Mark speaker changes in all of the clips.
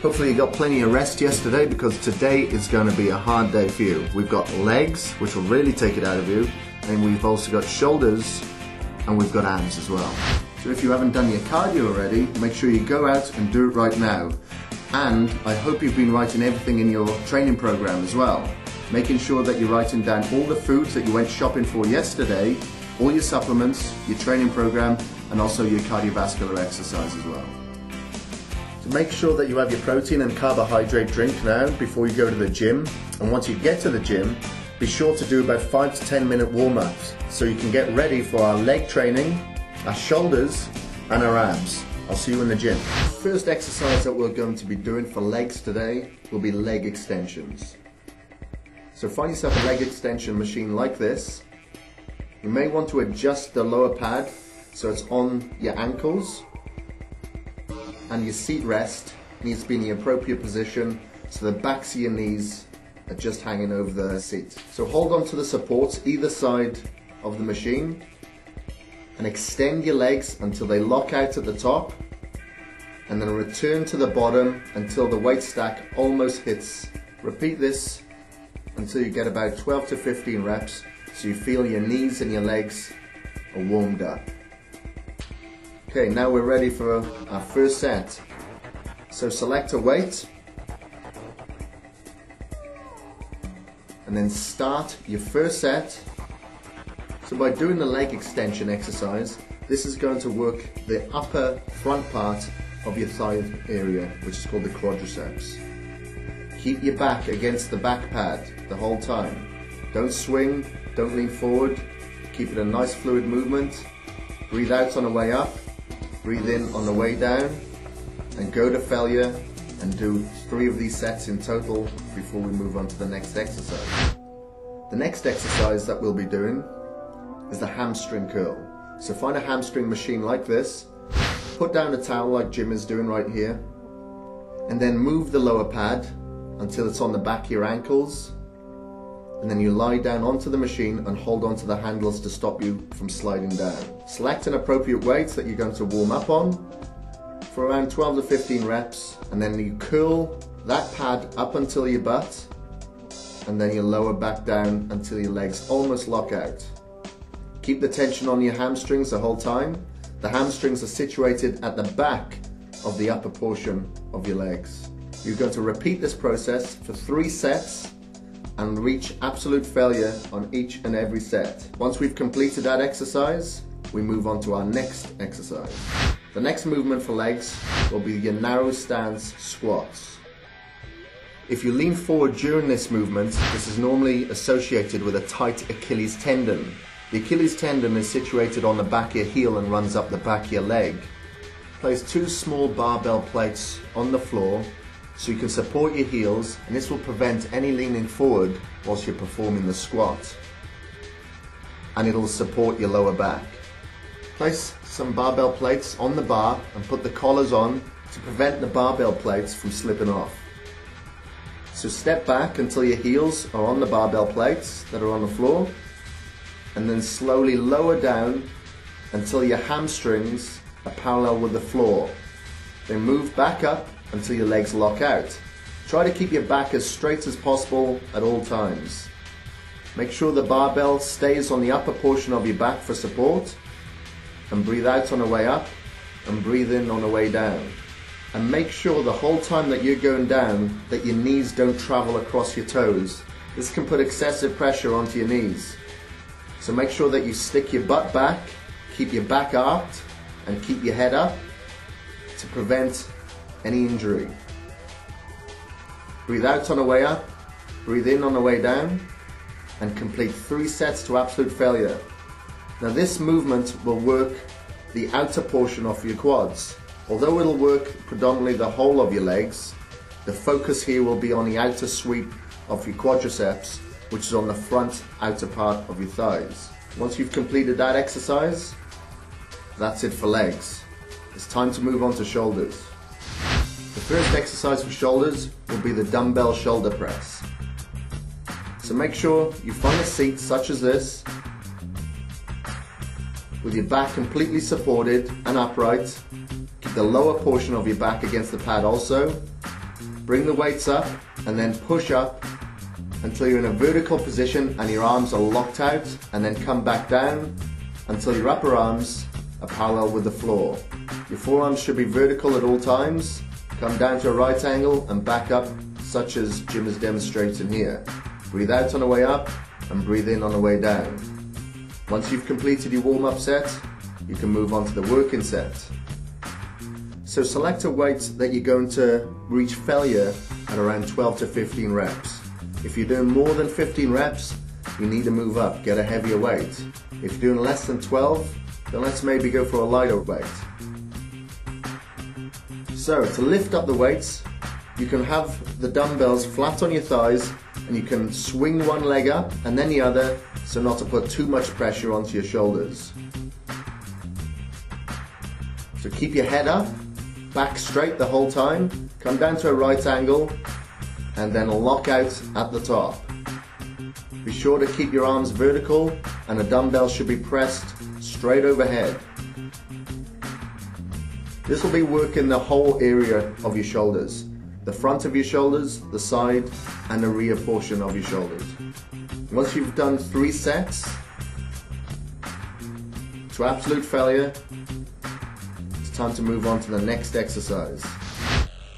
Speaker 1: Hopefully you got plenty of rest yesterday, because today is going to be a hard day for you. We've got legs, which will really take it out of you, and we've also got shoulders, and we've got arms as well. So if you haven't done your cardio already, make sure you go out and do it right now. And I hope you've been writing everything in your training program as well. Making sure that you're writing down all the foods that you went shopping for yesterday, all your supplements, your training program, and also your cardiovascular exercise as well. So make sure that you have your protein and carbohydrate drink now before you go to the gym. And once you get to the gym, be sure to do about 5 to 10 minute warm-ups so you can get ready for our leg training, our shoulders, and our abs. I'll see you in the gym. First exercise that we're going to be doing for legs today will be leg extensions. So find yourself a leg extension machine like this. You may want to adjust the lower pad so it's on your ankles, and your seat rest needs to be in the appropriate position so the backs of your knees are just hanging over the seat. So hold on to the supports either side of the machine and extend your legs until they lock out at the top, and then return to the bottom until the weight stack almost hits. Repeat this until you get about 12 to 15 reps so you feel your knees and your legs are warmed up. Okay, now we're ready for our first set. So select a weight and then start your first set. So by doing the leg extension exercise, this is going to work the upper front part of your thigh area, which is called the quadriceps. Keep your back against the back pad the whole time. Don't swing, don't lean forward. Keep it a nice fluid movement. Breathe out on the way up, breathe in on the way down, and go to failure and do 3 of these sets in total before we move on to the next exercise. The next exercise that we'll be doing is the hamstring curl. So find a hamstring machine like this, put down a towel like Jim is doing right here, and then move the lower pad until it's on the back of your ankles, and then you lie down onto the machine and hold onto the handles to stop you from sliding down. Select an appropriate weight that you're going to warm up on for around 12 to 15 reps, and then you curl that pad up until your butt, and then you lower back down until your legs almost lock out. Keep the tension on your hamstrings the whole time. The hamstrings are situated at the back of the upper portion of your legs. You're going to repeat this process for 3 sets and reach absolute failure on each and every set. Once we've completed that exercise, we move on to our next exercise. The next movement for legs will be your narrow stance squats. If you lean forward during this movement, this is normally associated with a tight Achilles tendon. The Achilles tendon is situated on the back of your heel and runs up the back of your leg. Place 2 small barbell plates on the floor so you can support your heels, and this will prevent any leaning forward whilst you're performing the squat. And it'll support your lower back. Place some barbell plates on the bar and put the collars on to prevent the barbell plates from slipping off. So step back until your heels are on the barbell plates that are on the floor, and then slowly lower down until your hamstrings are parallel with the floor. Then move back up until your legs lock out. Try to keep your back as straight as possible at all times. Make sure the barbell stays on the upper portion of your back for support, and breathe out on the way up and breathe in on the way down. And make sure the whole time that you're going down that your knees don't travel across your toes. This can put excessive pressure onto your knees. So make sure that you stick your butt back, keep your back arched, and keep your head up to prevent any injury. Breathe out on the way up, breathe in on the way down, and complete 3 sets to absolute failure. Now this movement will work the outer portion of your quads. Although it'll work predominantly the whole of your legs, the focus here will be on the outer sweep of your quadriceps, which is on the front outer part of your thighs. Once you've completed that exercise, that's it for legs. It's time to move on to shoulders. The first exercise for shoulders will be the dumbbell shoulder press. So make sure you find a seat such as this, with your back completely supported and upright. Keep the lower portion of your back against the pad also, bring the weights up and then push up until you're in a vertical position and your arms are locked out, and then come back down until your upper arms are parallel with the floor. Your forearms should be vertical at all times. Come down to a right angle and back up, such as Jim is demonstrating here. Breathe out on the way up and breathe in on the way down. Once you've completed your warm-up set, you can move on to the working set. So select a weight that you're going to reach failure at around 12 to 15 reps. If you're doing more than 15 reps, you need to move up, get a heavier weight. If you're doing less than 12, then let's maybe go for a lighter weight. So to lift up the weights, you can have the dumbbells flat on your thighs and you can swing one leg up and then the other, so not to put too much pressure onto your shoulders. So keep your head up, back straight the whole time, come down to a right angle and then lock out at the top. Be sure to keep your arms vertical and the dumbbell should be pressed straight overhead. This will be working the whole area of your shoulders. The front of your shoulders, the side and the rear portion of your shoulders. Once you've done 3 sets to absolute failure, it's time to move on to the next exercise.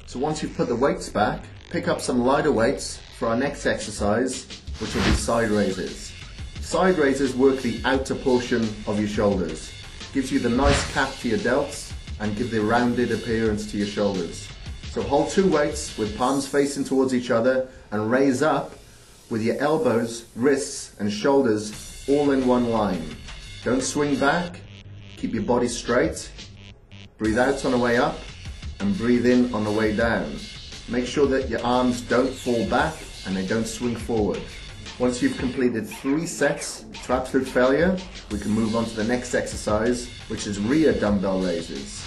Speaker 1: So once you've put the weights back, pick up some lighter weights for our next exercise, which will be side raises. Side raises work the outer portion of your shoulders. Gives you the nice cap to your delts and give the rounded appearance to your shoulders. So hold 2 weights with palms facing towards each other and raise up with your elbows, wrists and shoulders all in one line. Don't swing back, keep your body straight, breathe out on the way up and breathe in on the way down. Make sure that your arms don't fall back and they don't swing forward. Once you've completed 3 sets to absolute failure, we can move on to the next exercise, which is rear dumbbell raises.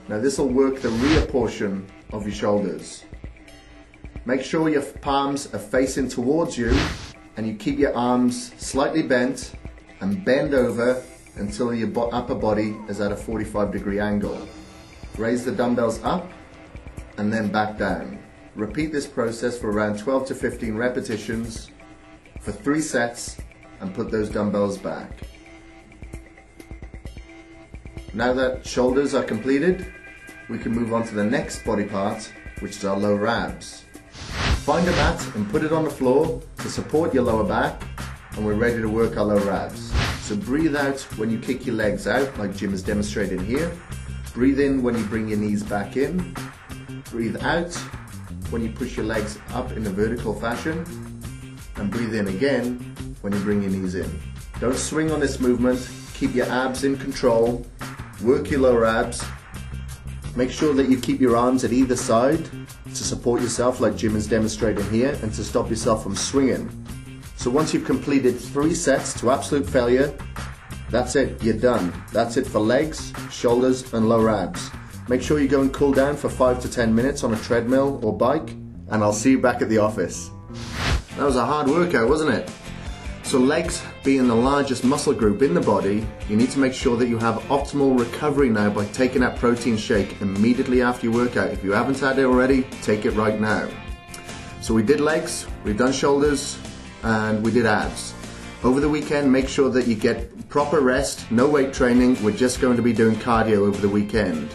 Speaker 1: Now this will work the rear portion of your shoulders. Make sure your palms are facing towards you and you keep your arms slightly bent and bend over until your upper body is at a 45-degree angle. Raise the dumbbells up and then back down. Repeat this process for around 12 to 15 repetitions for 3 sets and put those dumbbells back. Now that shoulders are completed, we can move on to the next body part, which is our lower abs. Find a mat and put it on the floor to support your lower back, and we're ready to work our lower abs. So breathe out when you kick your legs out, like Jim is demonstrating here. Breathe in when you bring your knees back in. Breathe out when you push your legs up in a vertical fashion. And breathe in again when you bring your knees in. Don't swing on this movement. Keep your abs in control. Work your lower abs. Make sure that you keep your arms at either side to support yourself, like Jim is demonstrating here, and to stop yourself from swinging. So once you've completed 3 sets to absolute failure, that's it, you're done. That's it for legs, shoulders and lower abs. Make sure you go and cool down for 5 to 10 minutes on a treadmill or bike, and I'll see you back at the office. That was a hard workout, wasn't it? So legs being the largest muscle group in the body, you need to make sure that you have optimal recovery now by taking that protein shake immediately after your workout. If you haven't had it already, take it right now. So we did legs, we've done shoulders, and we did abs. Over the weekend, make sure that you get proper rest, no weight training. We're just going to be doing cardio over the weekend.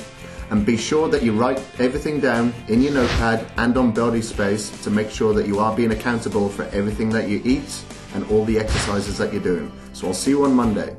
Speaker 1: And be sure that you write everything down in your notepad and on Body Space to make sure that you are being accountable for everything that you eat and all the exercises that you're doing. So I'll see you on Monday.